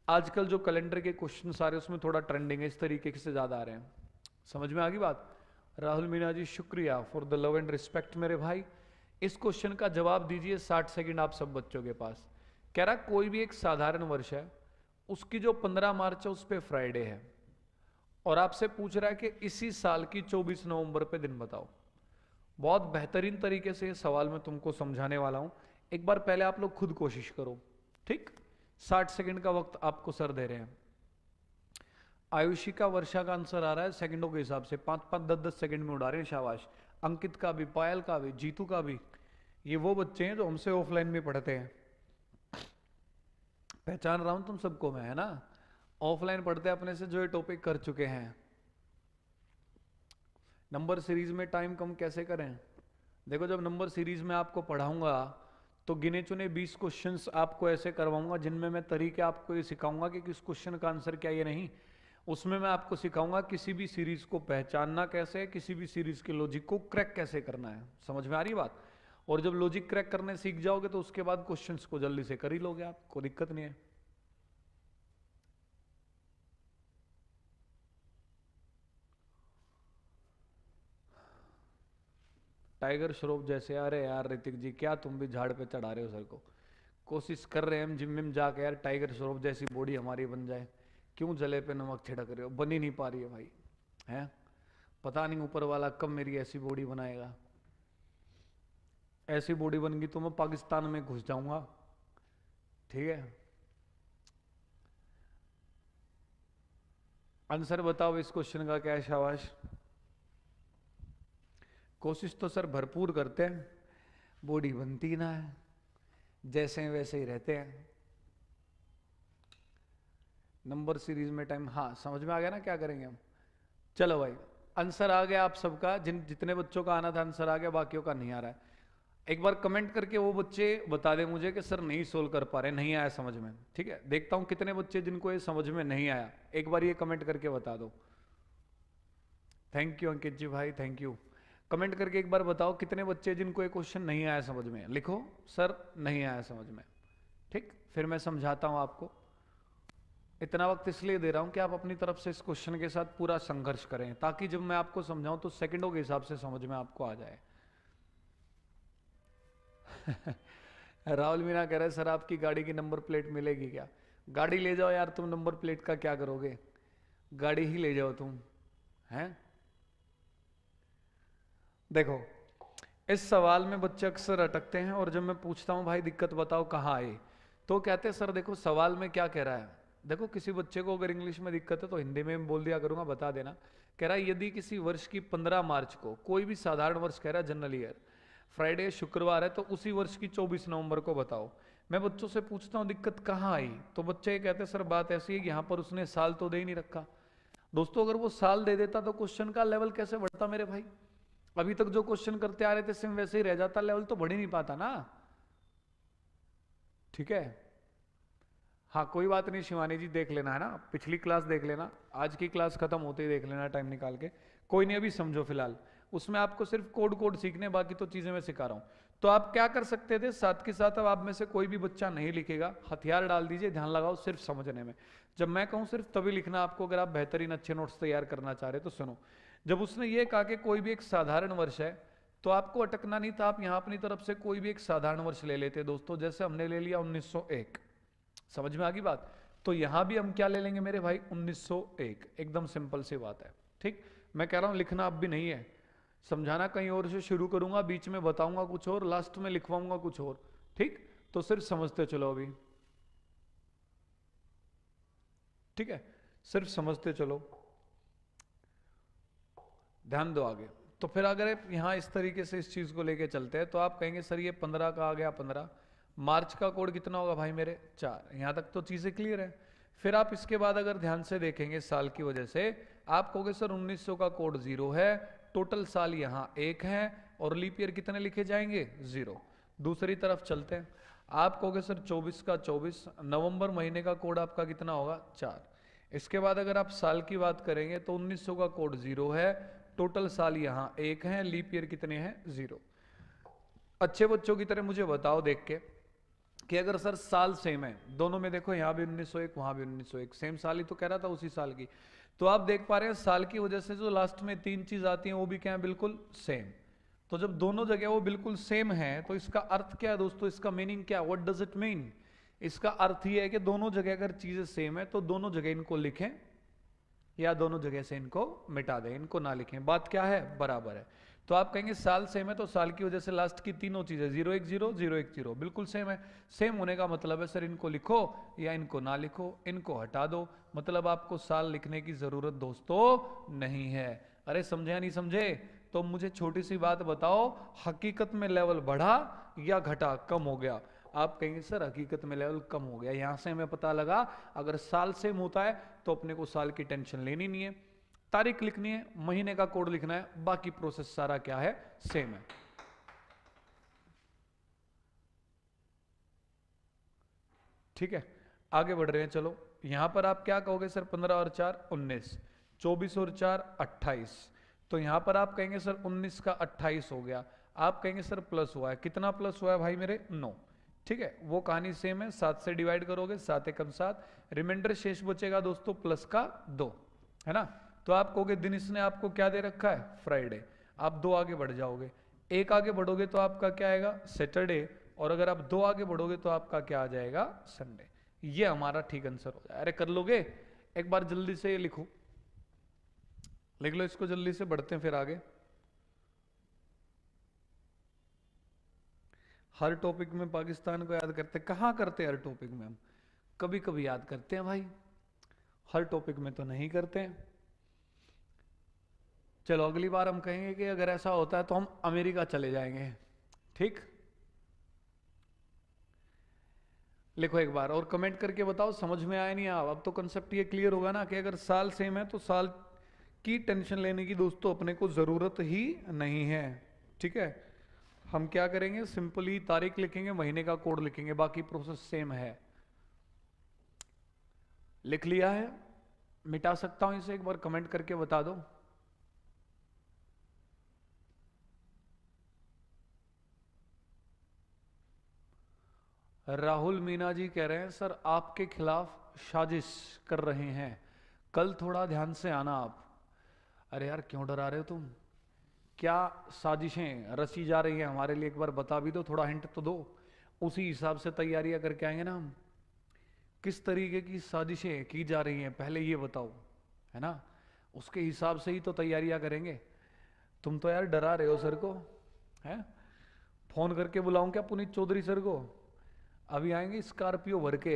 आजकल जो कैलेंडर के क्वेश्चन आ रहे हैं उसमें थोड़ा ट्रेंडिंग है, इस तरीके से ज्यादा आ रहे हैं। समझ में आ गई बात। राहुल मीना जी शुक्रिया for the love and respect मेरे भाई। इस क्वेश्चन का जवाब दीजिए, 60 सेकंड आप सब बच्चों के पास। कह रहा कोई भी एक साधारण वर्ष है, उसकी जो 15 मार्च है उस पर फ्राइडे है, और आपसे पूछ रहा है कि इसी साल की 24 नवंबर पे दिन बताओ। बहुत बेहतरीन तरीके से ये सवाल मैं तुमको समझाने वाला हूं, एक बार पहले आप लोग खुद कोशिश करो, ठीक। 60 सेकंड का वक्त आपको सर दे रहे हैं। आयुषी का, वर्षा का आंसर आ रहा है सेकंडों के हिसाब से, 5-5, 10-10 सेकंड में उड़ा रहे हैं, शाबाश। अंकित का भी, पायल का भी, जीतू का भी। ये वो बच्चे हैं जो हमसे ऑफलाइन में पढ़ते हैं, पहचान रहा हूं तुम सबको मैं, है ना। ऑफलाइन पढ़ते हैं अपने से, जो ये टॉपिक कर चुके हैं। नंबर सीरीज में टाइम कम कैसे करें। देखो जब नंबर सीरीज में आपको पढ़ाऊंगा तो गिने चुने 20 क्वेश्चंस आपको ऐसे करवाऊंगा जिनमें मैं तरीके आपको ये सिखाऊंगा कि किस क्वेश्चन का आंसर क्या, ये नहीं, उसमें मैं आपको सिखाऊंगा किसी भी सीरीज को पहचानना कैसे है, किसी भी सीरीज के लॉजिक को क्रैक कैसे करना है। समझ में आ रही बात। और जब लॉजिक क्रैक करने सीख जाओगे तो उसके बाद क्वेश्चंस को जल्दी से कर ही लोगे आप, कोई दिक्कत नहीं है। टाइगर श्रॉफ जैसे, अरे यार ऋतिक जी क्या तुम भी झाड़ पे चढ़ा रहे हो सर को। कोशिश कर रहे हैं हम जिम में जाके यार टाइगर श्रॉफ जैसी बॉडी हमारी बन जाए, क्यों जले पे नमक छिड़क रहे हो, बन ही नहीं पा रही है भाई, हैं। पता नहीं ऊपर वाला कब मेरी ऐसी बॉडी बनाएगा। ऐसी बॉडी बन गई तो मैं पाकिस्तान में घुस जाऊंगा, ठीक है। आंसर बताओ इस क्वेश्चन का क्या है, शाबाश। कोशिश तो सर भरपूर करते हैं, बॉडी बनती ना है, जैसे हैं वैसे ही रहते हैं। नंबर सीरीज में टाइम, हाँ समझ में आ गया ना क्या करेंगे हम। चलो भाई आंसर आ गया आप सबका, जितने बच्चों का आना था आंसर आ गया, बाकियों का नहीं आ रहा है। एक बार कमेंट करके वो बच्चे बता दे मुझे कि सर नहीं सोल्व कर पा रहे, नहीं आया समझ में, ठीक है। देखता हूं कितने बच्चे जिनको ये समझ में नहीं आया, एक बार ये कमेंट करके बता दो। थैंक यू अंकित जी भाई, थैंक यू। कमेंट करके एक बार बताओ कितने बच्चे जिनको ये क्वेश्चन नहीं आया समझ में, लिखो सर नहीं आया समझ में, ठीक। फिर मैं समझाता हूं आपको। इतना वक्त इसलिए दे रहा हूं कि आप अपनी तरफ से इस क्वेश्चन के साथ पूरा संघर्ष करें, ताकि जब मैं आपको समझाऊं तो सेकंडों के हिसाब से समझ में आपको आ जाए। राहुल मीना कह रहे सर आपकी गाड़ी की नंबर प्लेट मिलेगी क्या। गाड़ी ले जाओ यार तुम, नंबर प्लेट का क्या करोगे, गाड़ी ही ले जाओ तुम, हैं। देखो इस सवाल में बच्चे अक्सर अटकते हैं, और जब मैं पूछता हूं भाई दिक्कत बताओ कहाँ आई, तो कहते हैं सर देखो सवाल में क्या कह रहा है। देखो किसी बच्चे को अगर इंग्लिश में दिक्कत है तो हिंदी में बोल दिया करूंगा, बता देना। कह रहा है यदि किसी वर्ष की 15 मार्च को, कोई भी साधारण वर्ष कह रहा है जनरल ईयर, फ्राइडे शुक्रवार है, तो उसी वर्ष की 24 नवंबर को बताओ। मैं बच्चों से पूछता हूँ दिक्कत कहाँ आई, तो बच्चे ये कहते हैं सर बात ऐसी है कि यहाँ पर उसने साल तो दे ही नहीं रखा। दोस्तों अगर वो साल दे देता तो क्वेश्चन का लेवल कैसे बढ़ता मेरे भाई। अभी तक जो क्वेश्चन करते आ रहे थे सेम वैसे ही रह जाता, लेवल तो बढ़ ही नहीं पाता ना, ठीक है। हाँ कोई बात नहीं शिवानी जी, देख लेना है ना, पिछली क्लास देख लेना, आज की क्लास खत्म होते ही देख लेना टाइम निकाल के। कोई नहीं, अभी समझो फिलहाल, उसमें आपको सिर्फ कोड कोड सीखने, बाकी तो चीजें मैं सिखा रहा हूँ। तो आप क्या कर सकते थे, साथ के साथ अब आप में से कोई भी बच्चा नहीं लिखेगा, हथियार डाल दीजिए, ध्यान लगाओ सिर्फ समझने में। जब मैं कहूँ सिर्फ तभी लिखना आपको, अगर आप बेहतरीन अच्छे नोट्स तैयार करना चाह रहे तो सुनो। जब उसने ये कहा कि कोई भी एक साधारण वर्ष है, तो आपको अटकना नहीं था, आप यहाँ अपनी तरफ से कोई भी एक साधारण वर्ष ले लेते दोस्तों। जैसे हमने ले लिया 1901, समझ में आ गई बात। तो यहां भी हम क्या ले लेंगे मेरे भाई, 1901, एकदम सिंपल सी बात है। ठीक, मैं कह रहा हूं लिखना अब भी नहीं है, समझाना कहीं और से शुरू करूंगा, बीच में बताऊंगा कुछ और, लास्ट में लिखवाऊंगा कुछ और। ठीक, तो सिर्फ समझते चलो अभी, ठीक है, सिर्फ समझते चलो, ध्यान दो आगे। तो फिर अगर यहां इस तरीके से इस चीज को लेके चलते हैं, तो आप कहेंगे सर ये 15 का आ गया 15, मार्च का कोड कितना होगा भाई मेरे 4, यहां तक तो चीजें क्लियर है। फिर आप इसके बाद अगर ध्यान से देखेंगे साल की वजह से, आप कहोगे सर 1900 का कोड 0 है, टोटल साल यहाँ 1 है, और लीप ईयर कितने लिखे जाएंगे 0। दूसरी तरफ चलते हैं, आप कहोगे सर 24 का 24, नवंबर महीने का कोड आपका कितना होगा 4। इसके बाद अगर आप साल की बात करेंगे तो 1900 का कोड 0 है, टोटल साल यहाँ 1 है, लीप ईयर कितने हैं 0। अच्छे बच्चों की तरह मुझे बताओ देख के कि अगर सर साल सेम है दोनों में, देखो यहाँ भी 1901 वहां भी 1901, सेम साल ही तो कह रहा था, उसी साल की। तो आप देख पा रहे हैं साल की वजह से जो लास्ट में 3 चीज आती हैं वो भी क्या है, बिल्कुल सेम। तो जब दोनों जगह वो बिल्कुल सेम है, तो इसका अर्थ क्या है दोस्तों, इसका मीनिंग क्या, व्हाट डज इट मीन। इसका अर्थ ये है कि दोनों जगह अगर चीजें सेम है तो दोनों जगह इनको लिखें, या दोनों जगह से इनको मिटा दें, इनको ना लिखें, बात क्या है, बराबर है। तो आप कहेंगे साल सेम है, तो साल की वजह से लास्ट की तीनों चीजें 010 010 बिल्कुल सेम है। सेम होने का मतलब है सर इनको लिखो या इनको ना लिखो, इनको हटा दो, मतलब आपको साल लिखने की जरूरत दोस्तों नहीं है। अरे समझे या नहीं समझे। तो मुझे छोटी सी बात बताओ, हकीकत में लेवल बढ़ा या घटा, कम हो गया। आप कहेंगे सर हकीकत में लेवल कम हो गया, यहां से हमें पता लगा अगर साल सेम होता है तो अपने को साल की टेंशन लेनी नहीं है, तारीख लिखनी है, महीने का कोड लिखना है, बाकी प्रोसेस सारा क्या है, सेम है। ठीक है, आगे बढ़ रहे हैं, चलो यहां पर आप क्या कहोगे सर, 15 और 4 19, 24 और 4 28। तो यहां पर आप कहेंगे सर 19 का 28 हो गया, आप कहेंगे सर प्लस हुआ है, कितना प्लस हुआ है भाई मेरे 9। ठीक है, वो कहानी सेम है, 7 से डिवाइड करोगे, 7 एकम 7, रिमाइंडर शेष बचेगा दोस्तों प्लस का 2, है ना। तो आप कहोगे दिन इसने आपको क्या दे रखा है, फ्राइडे, आप 2 आगे बढ़ जाओगे, एक आगे बढ़ोगे तो आपका क्या आएगा, सैटरडे, और अगर आप 2 आगे बढ़ोगे तो आपका क्या आ जाएगा, संडे। ये हमारा ठीक आंसर हो जाए। अरे कर लोगे, एक बार जल्दी से ये लिखो, लिख लो इसको जल्दी से, बढ़ते हैं फिर आगे। हर टॉपिक में पाकिस्तान को याद करते, कहाँ करते हर टॉपिक में, हम कभी कभी याद करते हैं भाई, हर टॉपिक में तो नहीं करते हैं। चलो अगली बार हम कहेंगे कि अगर ऐसा होता है तो हम अमेरिका चले जाएंगे। ठीक, लिखो एक बार और कमेंट करके बताओ समझ में आया नहीं आया। अब तो कंसेप्ट ये क्लियर होगा ना कि अगर साल सेम है तो साल की टेंशन लेने की दोस्तों अपने को जरूरत ही नहीं है। ठीक है, हम क्या करेंगे, सिंपली तारीख लिखेंगे, महीने का कोड लिखेंगे, बाकी प्रोसेस सेम है। लिख लिया है, मिटा सकता हूं इसे, एक बार कमेंट करके बता दो। राहुल मीना जी कह रहे हैं सर आपके खिलाफ साजिश कर रहे हैं, कल थोड़ा ध्यान से आना आप। अरे यार क्यों डरा रहे हो तुम, क्या साजिशें रची जा रही हैं हमारे लिए, एक बार बता भी दो, थोड़ा हिंट तो दो, उसी हिसाब से तैयारियां करके आएंगे ना हम। किस तरीके की साजिशें की जा रही हैं पहले ये बताओ, है ना, उसके हिसाब से ही तो तैयारियां करेंगे। तुम तो यार डरा रहे हो सर को, है, फोन करके बुलाऊं क्या पुनीत चौधरी सर को, अभी आएंगे स्कॉर्पियो भर के।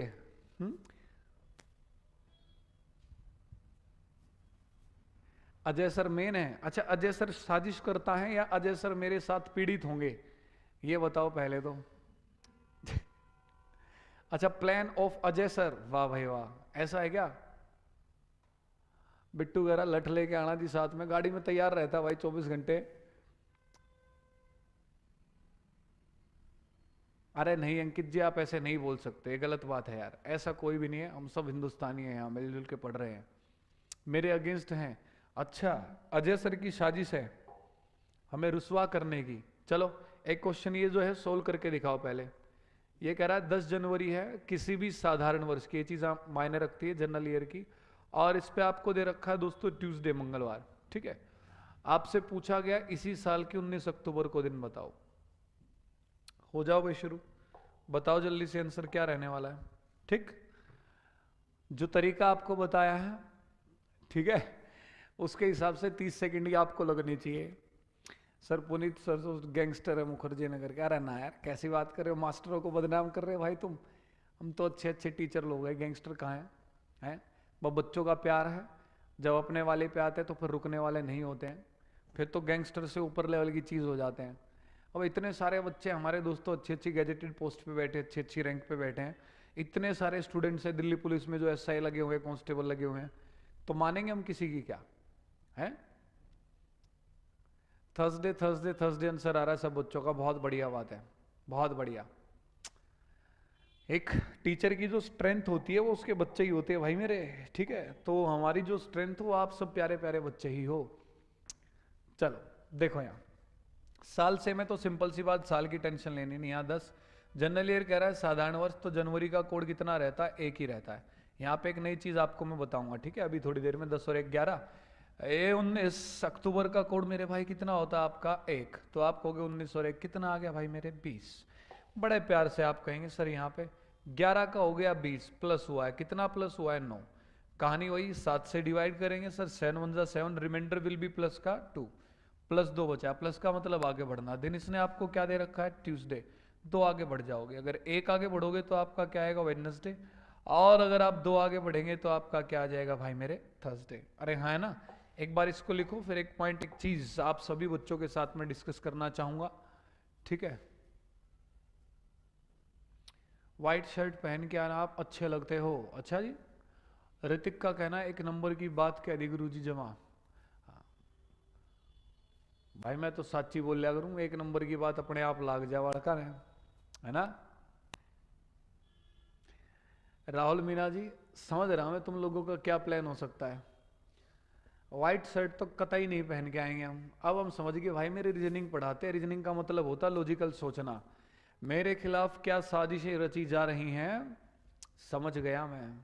अजय सर मेन है, अच्छा अजय सर साजिश करता है या अजय सर मेरे साथ पीड़ित होंगे, ये बताओ पहले तो। अच्छा प्लान ऑफ अजय सर, वाह भाई वाह, ऐसा है क्या। बिट्टू वगैरह लठ लेके आना जी साथ में, गाड़ी में तैयार रहता भाई 24 घंटे। अरे नहीं अंकित जी, आप ऐसे नहीं बोल सकते, ये गलत बात है यार, ऐसा कोई भी नहीं है, हम सब हिंदुस्तानी हैं यहाँ, मिलजुल के पढ़ रहे हैं। मेरे अगेंस्ट हैं? अच्छा, अजय सर की साजिश है हमें रुसवा करने की। चलो एक क्वेश्चन ये जो है सोल्व करके दिखाओ पहले। ये कह रहा है 10 जनवरी है किसी भी साधारण वर्ष की, ये चीज आप मायने रखती है जनरल ईयर की, और इस पे आपको दे रखा है दोस्तों ट्यूसडे, मंगलवार, ठीक है। आपसे पूछा गया इसी साल की 19 अक्टूबर को दिन बताओ। हो जाओ भाई शुरू, बताओ जल्दी से आंसर क्या रहने वाला है। ठीक, जो तरीका आपको बताया है, ठीक है, उसके हिसाब से 30 सेकंड की आपको लगनी चाहिए। सर पुनीत सर तो गैंगस्टर है मुखर्जी नगर के। अरे ना यार, कैसी बात कर रहे हो, मास्टरों को बदनाम कर रहे हो भाई तुम। हम तो अच्छे अच्छे टीचर लोग हैं, गैंगस्टर कहाँ हैं? वो बच्चों का प्यार है, जब अपने वाले पे आते हैं तो फिर रुकने वाले नहीं होते हैं, फिर तो गैंगस्टर से ऊपर लेवल की चीज़ हो जाते हैं। अब इतने सारे बच्चे हमारे दोस्तों अच्छी अच्छी गैजेटेड पोस्ट पे बैठे, अच्छी अच्छी रैंक पे बैठे हैं, इतने सारे स्टूडेंट्स हैं दिल्ली पुलिस में जो एसआई लगे हुए हैं, कांस्टेबल लगे हुए हैं, तो मानेंगे हम किसी की क्या है? थर्सडे थर्सडे थर्सडे आंसर आ रहा है सब बच्चों का, बहुत बढ़िया बात है, बहुत बढ़िया। एक टीचर की जो स्ट्रेंथ होती है वो उसके बच्चे ही होते हैं भाई मेरे, ठीक है। तो हमारी जो स्ट्रेंथ हो, आप सब प्यारे प्यारे बच्चे ही हो। चलो देखो यहाँ साल से में तो सिंपल सी बात, साल की टेंशन लेनी नहीं। यहाँ 10 जनरल ईयर कह रहा है साधारण वर्ष, तो जनवरी का कोड कितना रहता है? एक ही रहता है। यहाँ पे एक नई चीज आपको मैं बताऊंगा, ठीक है, अभी थोड़ी देर में। 10 और 1 11, ये 19 अक्टूबर का कोड मेरे भाई कितना होता है आपका? 1। तो आप कहोगे 19 और 1 कितना आ गया भाई मेरे? 20। बड़े प्यार से आप कहेंगे सर यहाँ पे 11 का हो गया 20, प्लस हुआ है कितना? प्लस हुआ है 9। कहानी वही, 7 से डिवाइड करेंगे सर, 7 1 जा 7, रिमाइंडर विल बी प्लस का 2, प्लस 2 बचा, प्लस का मतलब आगे बढ़ना। दिन इसने आपको क्या दे रखा है? ट्यूसडे। 2 आगे बढ़ जाओगे, अगर 1 आगे बढ़ोगे तो आपका क्या आएगा? वेडनेसडे। और अगर आप 2 आगे बढ़ेंगे तो आपका क्या आ जाएगा भाई मेरे? थर्सडे। अरे हाँ है ना। एक बार इसको लिखो, फिर एक पॉइंट, एक चीज आप सभी बच्चों के साथ में डिस्कस करना चाहूंगा, ठीक है। व्हाइट शर्ट पहन के आना, आप अच्छे लगते हो। अच्छा जी। ऋतिक का कहना है 1 नंबर की बात कह दी गुरुजी जमा। भाई मैं तो साची बोल लिया करूँ, 1 नंबर की बात अपने आप लाग जाए लड़का है ना। राहुल मीना जी, समझ रहा हूं मैं तुम लोगों का क्या प्लान हो सकता है। व्हाइट शर्ट तो कतई नहीं पहन के आएंगे हम। अब हम समझ गए भाई, मेरे रीजनिंग पढ़ाते हैं, रीजनिंग का मतलब होता है लॉजिकल सोचना। मेरे खिलाफ क्या साजिशें रची जा रही हैं, समझ गया मैं,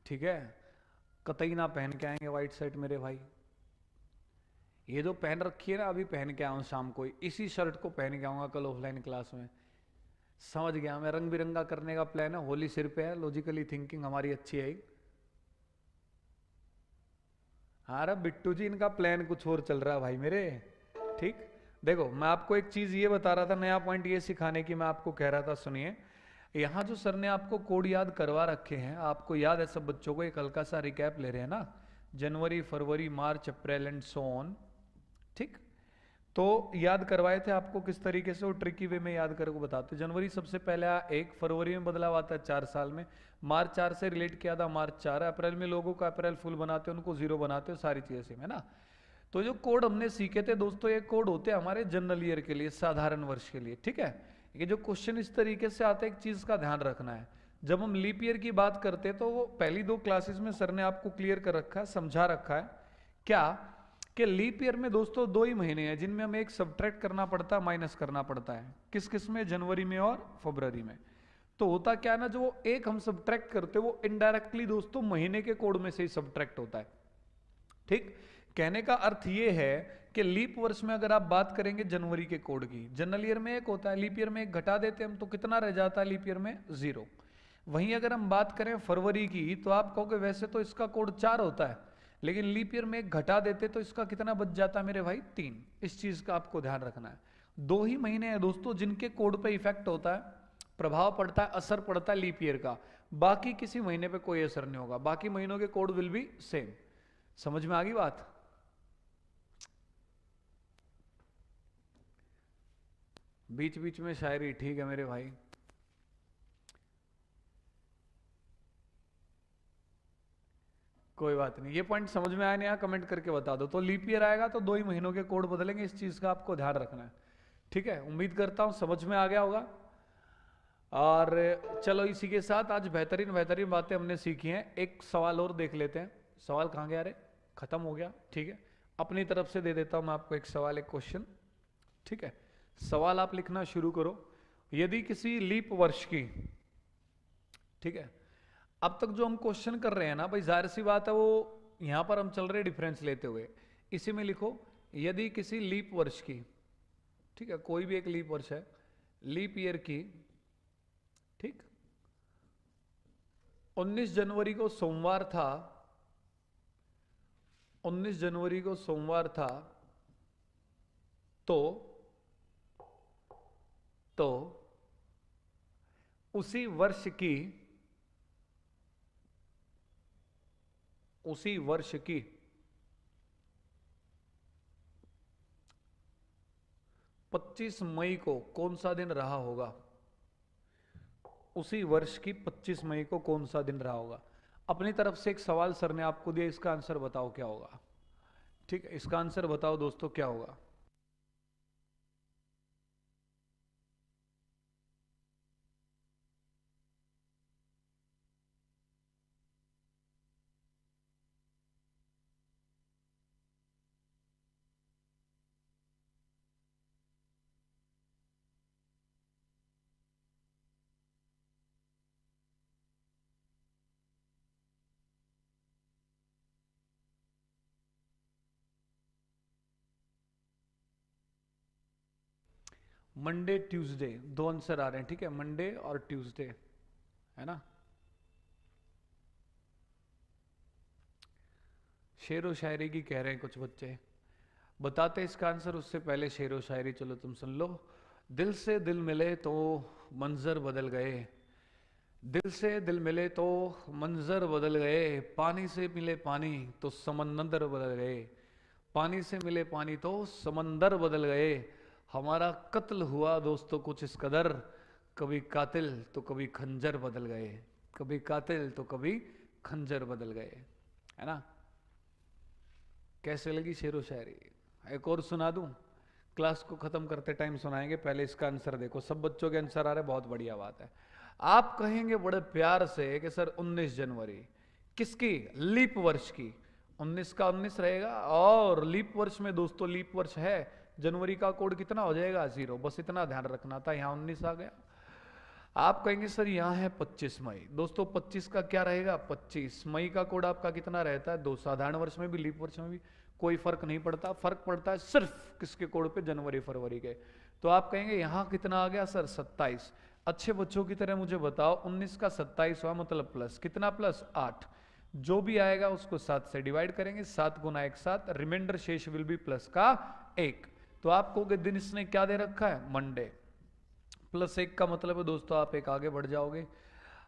ठीक है। कतई ना पहन के आएंगे व्हाइट शर्ट मेरे भाई। ये जो पहन रखी है ना, अभी पहन के आऊँ शाम को, इसी शर्ट को पहन के आऊंगा कल ऑफलाइन क्लास में। समझ गया मैं, रंग बिरंगा करने का प्लान है, होली सिर पे है, लॉजिकली थिंकिंग हमारी अच्छी है। हाँ रे बिट्टू जी, इनका प्लान कुछ और चल रहा है भाई मेरे, ठीक। देखो मैं आपको एक चीज ये बता रहा था, नया पॉइंट ये सिखाने की मैं आपको कह रहा था, सुनिए। यहाँ जो सर ने आपको कोड याद करवा रखे हैं, आपको याद है सब बच्चों को, एक हल्का सा रिकैप ले रहे हैं ना, जनवरी फरवरी मार्च अप्रैल एंड सो ऑन, ठीक। तो याद करवाए थे आपको किस तरीके से, वो ट्रिकी वे में याद करके बताते। जनवरी सबसे पहले 1, फरवरी में बदलाव आता है 4 साल में, मार्च 4 से रिलेट किया था, मार्च 4, अप्रैल में लोगों का अप्रैल फुल बनाते हो, उनको 0 बनाते हो, सारी चीजें सेम है ना। तो जो कोड हमने सीखे थे दोस्तों, ये कोड होते हैं हमारे जनरल ईयर के लिए, साधारण वर्ष के लिए, ठीक है। ये जो क्वेश्चन इस तरीके से आते हैं, एक चीज का ध्यान रखना है, जब हम लीप ईयर की बात करते हैं तो वो पहली 2 क्लासेस में सर ने आपको क्लियर कर रखा है, समझा रखा है क्या, कि लीप ईयर में दोस्तों 2 ही महीने हैं जिनमें हमें एक सब्ट्रैक्ट करना पड़ता है, माइनस करना पड़ता है। किस किस में? जनवरी में और फरवरी में। तो होता क्या है ना, जो एक हम सब्ट्रैक्ट करते हैं वो इनडायरेक्टली दोस्तों महीने के कोड में से ही सब्ट्रैक्ट होता है, ठीक। कहने का अर्थ ये है कि लीप वर्ष में अगर आप बात करेंगे जनवरी के कोड की, जनरल ईयर में 1 होता है, लीप ईयर में 1 घटा देते हैं हम, तो कितना रह जाता है लीप ईयर में? 0। वहीं अगर हम बात करें फरवरी की, तो आप कहोगे वैसे तो इसका कोड 4 होता है, लेकिन लीप ईयर में 1 घटा देते तो इसका कितना बच जाता है मेरे भाई? 3। इस चीज का आपको ध्यान रखना है। 2 ही महीने हैं दोस्तों जिनके कोड पे इफेक्ट होता है, प्रभाव पड़ता है, असर पड़ता है लीप ईयर का। बाकी किसी महीने पे कोई असर नहीं होगा, बाकी महीनों के कोड विल बी सेम। समझ में आ गई बात? बीच बीच में शायरी, ठीक है मेरे भाई। कोई बात नहीं, ये पॉइंट समझ में आया नहीं आया कमेंट करके बता दो। तो लीप ईयर आएगा तो 2 ही महीनों के कोड बदलेंगे, इस चीज का आपको ध्यान रखना है, ठीक है, उम्मीद करता हूं समझ में आ गया होगा। और चलो इसी के साथ आज बेहतरीन बेहतरीन बातें हमने सीखी हैं। एक सवाल और देख लेते हैं। सवाल कहाँ गया रे, खत्म हो गया। ठीक है, अपनी तरफ से दे देता हूं मैं आपको एक सवाल, एक क्वेश्चन। ठीक है, सवाल आप लिखना शुरू करो। यदि किसी लीप वर्ष की, ठीक है, अब तक जो हम क्वेश्चन कर रहे हैं ना भाई, जाहिर सी बात है वो यहां पर हम चल रहे डिफरेंस लेते हुए। इसी में लिखो, यदि किसी लीप वर्ष की, ठीक है, कोई भी एक लीप वर्ष है, लीप ईयर की, ठीक, 19 जनवरी को सोमवार था, 19 जनवरी को सोमवार था, तो तो उसी वर्ष की, उसी वर्ष की 25 मई को कौन सा दिन रहा होगा? उसी वर्ष की 25 मई को कौन सा दिन रहा होगा? अपनी तरफ से एक सवाल सर ने आपको दिया, इसका आंसर बताओ क्या होगा। ठीक है, इसका आंसर बताओ दोस्तों क्या होगा। मंडे ट्यूसडे, दो आंसर आ रहे हैं। ठीक है, मंडे और ट्यूसडे, है ना। शेर व शायरी की कह रहे हैं कुछ बच्चे, बताते इसका आंसर। उससे पहले शेर व शायरी चलो तुम सुन लो। दिल से दिल मिले तो मंजर बदल गए, दिल से दिल मिले तो मंजर बदल गए, पानी से मिले पानी तो समंदर बदल गए, पानी से मिले पानी तो समंदर बदल गए, हमारा कत्ल हुआ दोस्तों कुछ इस कदर, कभी कातिल तो कभी खंजर बदल गए, कभी कातिल तो कभी खंजर बदल गए, है ना। कैसे लगी शेरो शायरी? एक और सुना दूं? क्लास को खत्म करते टाइम सुनाएंगे, पहले इसका आंसर देखो। सब बच्चों के आंसर आ रहे, बहुत बढ़िया बात है। आप कहेंगे बड़े प्यार से कि सर 19 जनवरी किसकी? लीप वर्ष की। 19 का 19 रहेगा, और लीप वर्ष में दोस्तों लीप वर्ष है, जनवरी का कोड कितना हो जाएगा? 0। बस इतना ध्यान रखना था, यहां 19 आ गया। आप कहेंगे सर यहां है 25 मई। दोस्तों 25 का क्या रहेगा? 25 मई का कोड आपका कितना रहता है? 2। साधारण वर्ष में भी लीप वर्ष में भी कोई फर्क नहीं पड़ता, फर्क पड़ता है सिर्फ किसके कोड पे? जनवरी फरवरी के। तो आप कहेंगे यहां कितना आ गया सर? 27। अच्छे बच्चों की तरह मुझे बताओ, 19 का 27 हुआ मतलब प्लस कितना? प्लस 8। जो भी आएगा उसको 7 से डिवाइड करेंगे, 7 गुना 1 7, रिमाइंडर शेष विल बी प्लस का 1। तो आपको दिन इसने क्या दे रखा है? मंडे। प्लस 1 का मतलब है दोस्तों आप एक आगे बढ़ जाओगे।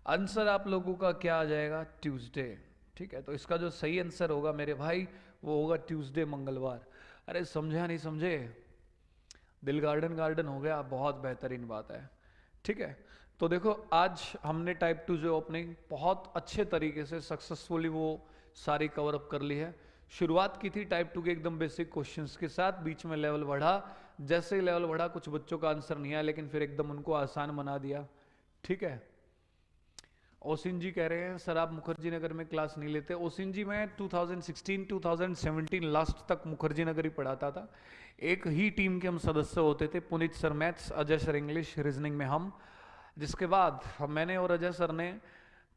आंसर आप लोगों का क्या आ जाएगा? ट्यूसडे। ठीक है, तो इसका जो सही आंसर होगा मेरे भाई वो होगा ट्यूसडे, मंगलवार। अरे समझा नहीं समझे? दिल गार्डन गार्डन हो गया, बहुत बेहतरीन बात है। ठीक है, तो देखो आज हमने टाइप 2 जो ओपनिंग बहुत अच्छे तरीके से सक्सेसफुली वो सारी कवर अप कर ली है। शुरुआत की थी टाइप 2 के एकदम बेसिक क्वेश्चंस के साथ, बीच में लेवल बढ़ा, जैसे ही लेवल बढ़ा कुछ बच्चों का आंसर नहीं आया, लेकिन फिर एकदम उनको आसान बना दिया। ठीक है, ओसिन जी कह रहे हैं सर आप मुखर्जी नगर में क्लास नहीं लेते। ओसिन जी मैं 2016-2017 लास्ट तक मुखर्जी नगर ही पढ़ाता था। एक ही टीम के हम सदस्य होते थे, Puneet sir maths, Ajay sir English, reasoning में हम। जिसके बाद मैंने और अजय सर ने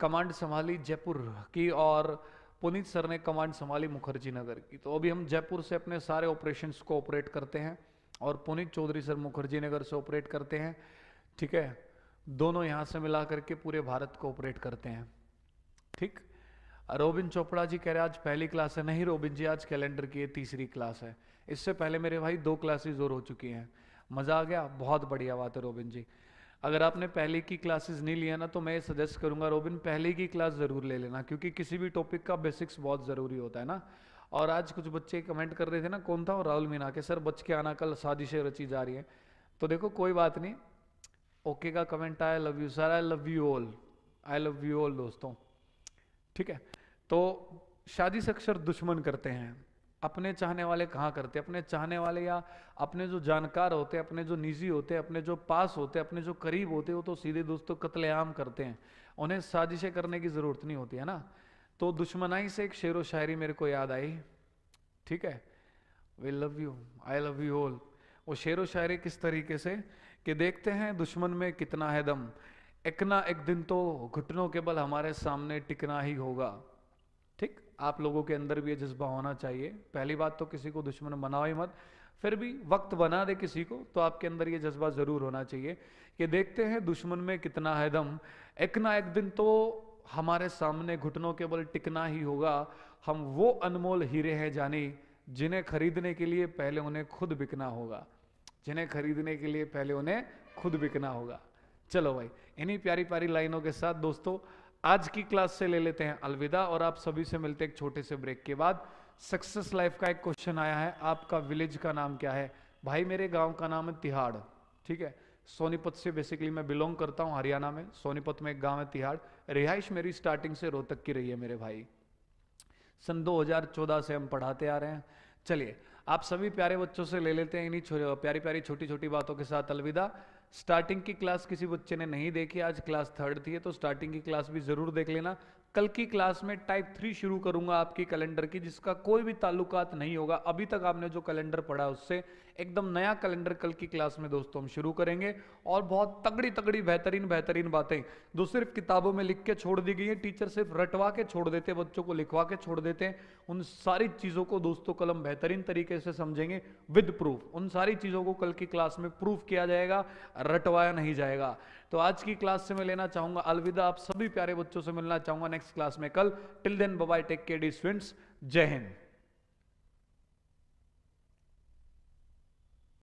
कमांड संभाली जयपुर की, और पुनीत सर ने कमांड संभाली मुखर्जी नगर की। तो अभी हम जयपुर से अपने सारे ऑपरेशंस को ऑपरेट करते हैं, और पुनीत चौधरी सर मुखर्जी नगर से ऑपरेट करते हैं। ठीक है, दोनों यहां से मिला करके पूरे भारत को ऑपरेट करते हैं। ठीक। रोबिन चोपड़ा जी कह रहे आज पहली क्लास है। नहीं रोबिन जी, आज कैलेंडर की तीसरी क्लास है। इससे पहले मेरे भाई 2 क्लासेस और हो चुकी हैं। मजा आ गया, बहुत बढ़िया बात है रोबिन जी। अगर आपने पहले की क्लासेस नहीं लिया ना, तो मैं सजेस्ट करूंगा रोबिन पहले की क्लास जरूर ले लेना, क्योंकि किसी भी टॉपिक का बेसिक्स बहुत जरूरी होता है ना। और आज कुछ बच्चे कमेंट कर रहे थे ना, कौन था? और राहुल मीना के, सर बच के आना, कल साजिशें रची जा रही है। तो देखो कोई बात नहीं, ओके का कमेंट आया, love you sir, I love you all, I love you all दोस्तों। ठीक है, तो शादी से अक्सर दुश्मन करते हैं, अपने चाहने वाले कहाँ करते हैं? अपने चाहने वाले या अपने जो जानकार होते हैं, अपने जो निजी होते हैं, अपने जो पास होते हैं, अपने जो करीब होते हैं, वो तो सीधे दोस्तों कत्लेआम करते हैं। उन्हें साजिशें करने की जरूरत नहीं होती है ना। तो दुश्मनाई से एक शेरो शायरी मेरे को याद आई, ठीक है। We love you, I love you all. वो शेरो शायरी किस तरीके से कि देखते हैं दुश्मन में कितना है दम, एक ना एक दिन तो घुटनों के बल हमारे सामने टिकना ही होगा। ठीक, आप लोगों के अंदर भी ये जज्बा होना चाहिए। पहली बात तो किसी को दुश्मन बनाओ ही मत, फिर भी वक्त बना दे किसी को तो आपके अंदर ये जज्बा जरूर होना चाहिए कि देखते हैं दुश्मन में कितना है दम, एक ना एक दिन तो हमारे सामने घुटनों के बल टिकना ही होगा। हम वो अनमोल हीरे हैं जानी, जिन्हें खरीदने के लिए पहले उन्हें खुद बिकना होगा। जिन्हें खरीदने के लिए पहले उन्हें खुद बिकना होगा। चलो भाई, इन्हीं प्यारी प्यारी लाइनों के साथ दोस्तों आज की क्लास से ले लेते हैं अलविदा, और आप सभी से मिलते हैं एक छोटे से ब्रेक के बाद। सक्सेस लाइफ का एक क्वेश्चन आया है, आपका विलेज का नाम क्या है? भाई मेरे गांव का नाम है तिहाड़, ठीक है। सोनीपत से बेसिकली मैं बिलोंग करता हूं, हरियाणा में। सोनीपत में एक गांव है तिहाड़। रिहाइश मेरी स्टार्टिंग से रोहतक की रही है मेरे भाई। सन 2014 से हम पढ़ाते आ रहे हैं। चलिए आप सभी प्यारे बच्चों से ले लेते हैं इन्हीं प्यारी प्यारी छोटी छोटी बातों के साथ अलविदा। स्टार्टिंग की क्लास किसी बच्चे ने नहीं देखी, आज क्लास 3rd थी, तो स्टार्टिंग की क्लास भी जरूर देख लेना। कल की क्लास में टाइप 3 शुरू करूंगा आपकी कैलेंडर की, जिसका कोई भी ताल्लुकात नहीं होगा अभी तक आपने जो कैलेंडर पढ़ा उससे। एकदम नया कैलेंडर कल की क्लास में दोस्तों हम शुरू करेंगे, और बहुत तगड़ी तगड़ी बेहतरीन बेहतरीन बातें जो सिर्फ किताबों में लिख के छोड़ दी गई है, टीचर सिर्फ रटवा के छोड़ देते हैं, बच्चों को लिखवा के छोड़ देते हैं, उन सारी चीजों को दोस्तों कल हम बेहतरीन तरीके से समझेंगे विद प्रूफ। उन सारी चीजों को कल की क्लास में प्रूफ किया जाएगा, रटवाया नहीं जाएगा। तो आज की क्लास से मैं लेना चाहूंगा अलविदा, आप सभी प्यारे बच्चों से मिलना चाहूंगा नेक्स्ट क्लास में कल। Till then bye bye, take care dear students, जय हिंद।